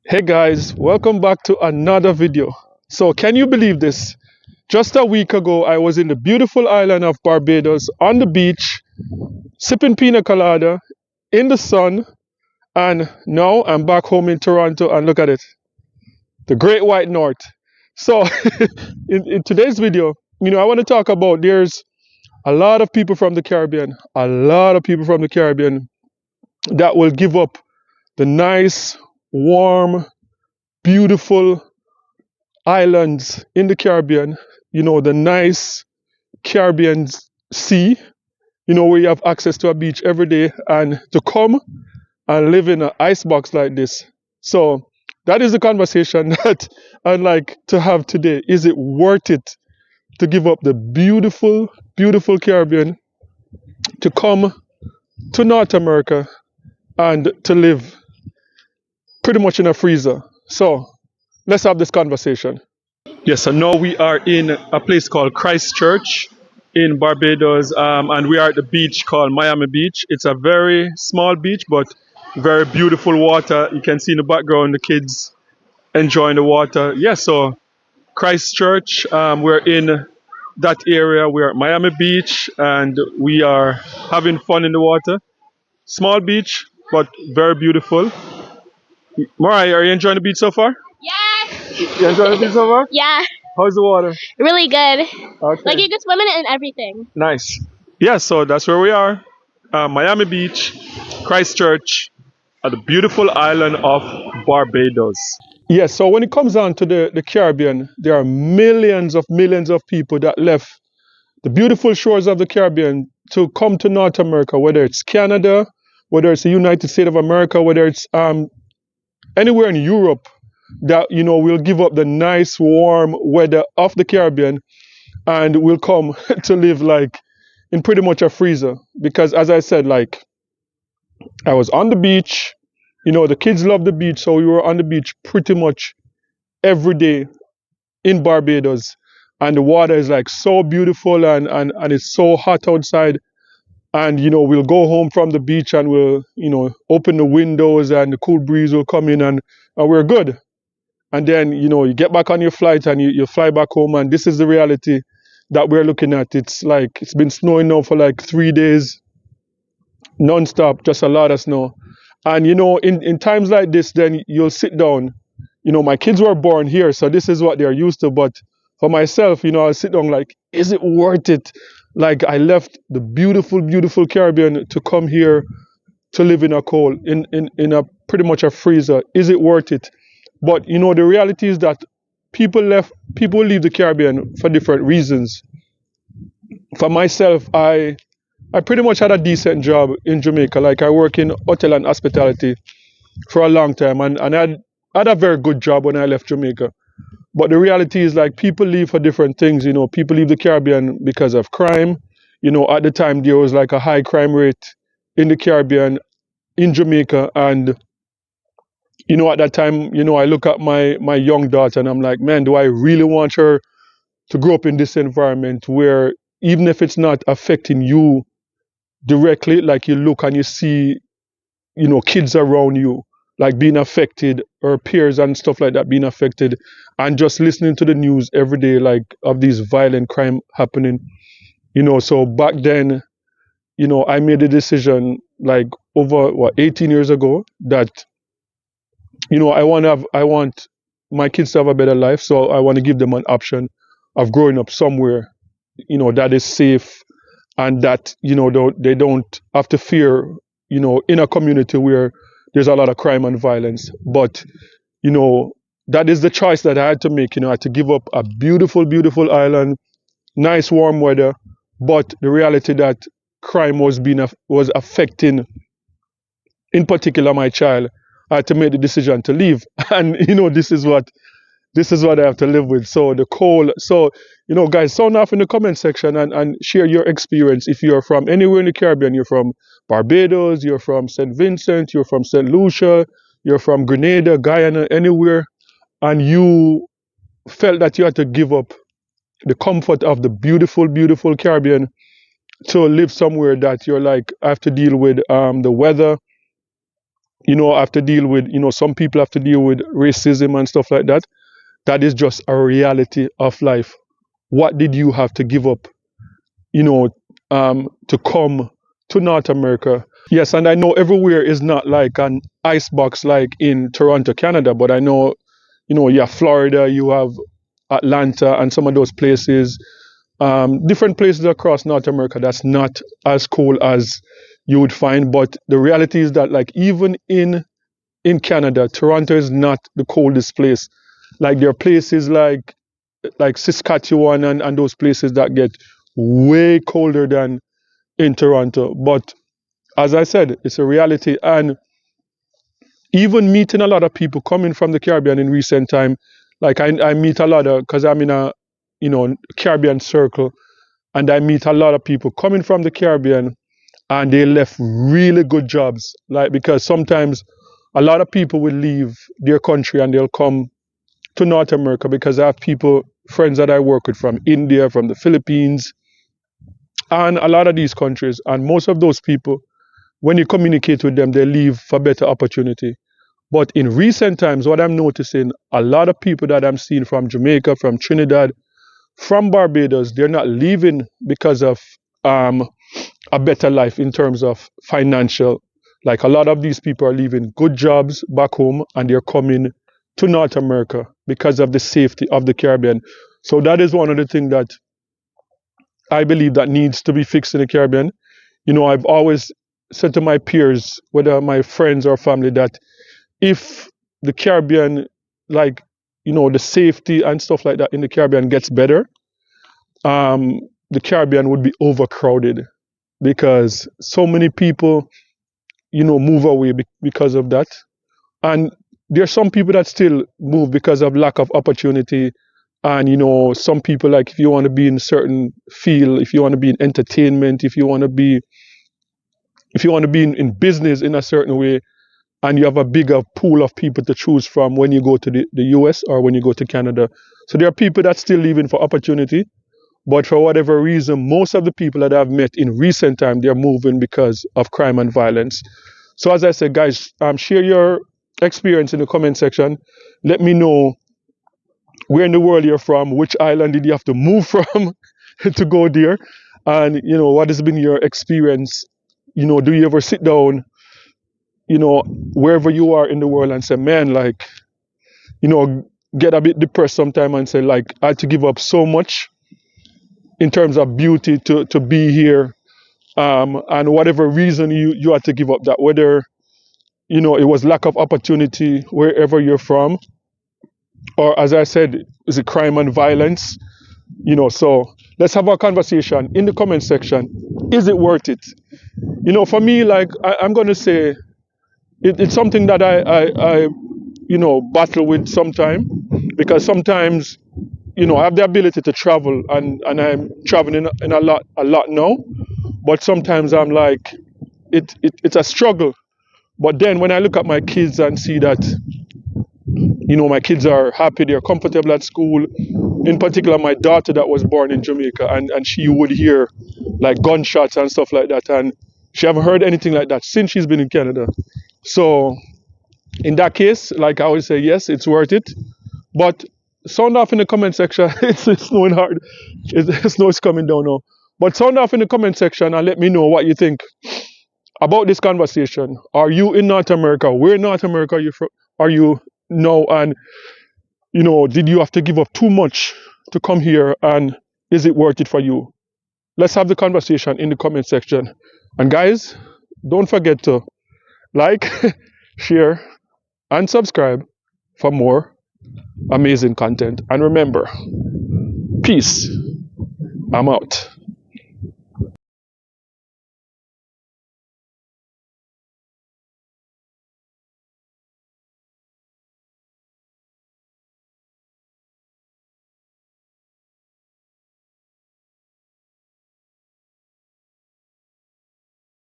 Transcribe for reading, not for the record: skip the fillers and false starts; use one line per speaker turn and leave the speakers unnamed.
Hey guys, welcome back to another video. So can you believe this? Just a week ago, I was in the beautiful island of Barbados on the beach, sipping pina colada in the sun, and now I'm back home in Toronto and look at it, the Great White North. So in today's video, I want to talk about there's a lot of people from the Caribbean, a lot of people from the Caribbean that will give up the nice, warm, beautiful islands in the Caribbean, the nice Caribbean sea, where you have access to a beach every day, and to come and live in an icebox like this. So that is the conversation that I'd like to have today. Is it worth it to give up the beautiful, beautiful Caribbean to come to North America and to live pretty much in a freezer? So let's have this conversation. Yes, so now we are in a place called Christchurch in Barbados, and we are at the beach called Miami Beach. It's a very small beach, but very beautiful water. You can see in the background the kids enjoying the water. Yes, so Christchurch, we're in that area. We're at Miami Beach, and we are having fun in the water. Small beach, but very beautiful. Mariah, are you enjoying the beach so far?
Yes.
You enjoying the beach so far?
Yeah,
How's the water?
really good. Like
Okay.
you can swim in it and everything.
Nice. Yeah, so that's where we are. Miami Beach, Christchurch, at the beautiful island of Barbados. Yes, so when it comes down to the Caribbean, there are millions of people that left the beautiful shores of the Caribbean to come to North America, whether it's Canada, whether it's the United States of America, whether it's anywhere in Europe, that will give up the nice warm weather of the Caribbean and will come to live like in pretty much a freezer. Because as I said, like, I was on the beach, the kids love the beach, so we were on the beach pretty much every day in Barbados. And the water is like so beautiful, and it's so hot outside. And we'll go home from the beach and we'll open the windows and the cool breeze will come in, and we're good. And then you get back on your flight and you fly back home, and this is the reality that we're looking at. It's like it's been snowing now for like 3 days non-stop, just a lot of snow. And in times like this, then you'll sit down. My kids were born here, so this is what they're used to. But for myself, I'll sit down like, is it worth it? Like, I left the beautiful, beautiful Caribbean to come here to live in a cold, in a pretty much a freezer. Is it worth it? But the reality is that people leave the Caribbean for different reasons. For myself, I pretty much had a decent job in Jamaica. Like, I work in hotel and hospitality for a long time, and I had a very good job when I left Jamaica. But the reality is, like, people leave for different things. People leave the Caribbean because of crime. At the time there was like a high crime rate in the Caribbean, in Jamaica, and at that time, I look at my young daughter and I'm like, man, do I really want her to grow up in this environment where, even if it's not affecting you directly, like, you look and you see, kids around you like being affected, or peers and stuff like that being affected, and just listening to the news every day, like, of these violent crime happening. So back then, I made a decision, like, over 18 years ago, that I want my kids to have a better life, so I want to give them an option of growing up somewhere, that is safe, and that they don't have to fear, in a community where there's a lot of crime and violence. But that is the choice that I had to make. I had to give up a beautiful, beautiful island, nice warm weather, but the reality that crime was affecting, in particular, my child. I had to make the decision to leave, and this is what I have to live with. So the cold. So, guys, sound off in the comment section, and share your experience. If you're from anywhere in the Caribbean, you're from Barbados, you're from St. Vincent, you're from St. Lucia, you're from Grenada, Guyana, anywhere, and you felt that you had to give up the comfort of the beautiful, beautiful Caribbean to live somewhere that you're like, I have to deal with the weather, have to deal with, some people have to deal with racism and stuff like that. That is just a reality of life. What did you have to give up, you know, to come to North America? Yes, and I know everywhere is not like an icebox like in Toronto, Canada, but I know, you have Florida, you have Atlanta, and some of those places, different places across North America that's not as cool as you would find. But the reality is that, like, even in Canada, Toronto is not the coldest place. Like, there are places like Saskatchewan and those places that get way colder than in Toronto. But as I said, it's a reality. And even meeting a lot of people coming from the Caribbean in recent time, like I meet a lot of, because I'm in a, Caribbean circle, and I meet a lot of people coming from the Caribbean, and they left really good jobs. Like, because sometimes a lot of people will leave their country and they'll come to North America, because I have friends that I work with from India, from the Philippines, and a lot of these countries. And most of those people, when you communicate with them, they leave for better opportunity. But in recent times, what I'm noticing, a lot of people that I'm seeing from Jamaica, from Trinidad, from Barbados, they're not leaving because of a better life in terms of financial. Like, a lot of these people are leaving good jobs back home and they're coming to North America because of the safety of the Caribbean. So that is one of the things that I believe that needs to be fixed in the Caribbean. I've always said to my peers, whether my friends or family, that if the Caribbean, like, the safety and stuff like that in the Caribbean gets better, the Caribbean would be overcrowded, because so many people, move away because of that. And there's some people that still move because of lack of opportunity. And, some people, like, if you want to be in a certain field, if you want to be in entertainment, if you want to be in business in a certain way, and you have a bigger pool of people to choose from when you go to the US or when you go to Canada. So there are people that still leaving for opportunity, but for whatever reason, most of the people that I've met in recent time, they're moving because of crime and violence. So as I said, guys, share your experience in the comment section. Let me know where in the world you're from, which island did you have to move from to go there, and what has been your experience. Do you ever sit down, wherever you are in the world, and say, man, like, get a bit depressed sometime and say, like, I had to give up so much in terms of beauty to be here, and whatever reason you had to give up that, whether it was lack of opportunity wherever you're from, or, as I said, is it crime and violence? So let's have a conversation in the comment section. Is it worth it? For me, like, I'm gonna say it's something that I battle with sometimes, because sometimes I have the ability to travel, and I'm traveling in a lot now, but sometimes I'm like, it's a struggle. But then when I look at my kids and see that my kids are happy, they're comfortable at school. In particular, my daughter that was born in Jamaica, and she would hear like gunshots and stuff like that, and she haven't heard anything like that since she's been in Canada. So in that case, like, I always say, yes, it's worth it. But sound off in the comment section. It's snowing hard. Snow is coming down now. But sound off in the comment section and let me know what you think about this conversation. Are you in North America? Where in North America are you now? And did you have to give up too much to come here? And is it worth it for you? Let's have the conversation in the comment section. And guys, don't forget to like, share, and subscribe for more amazing content. And remember, peace. I'm out.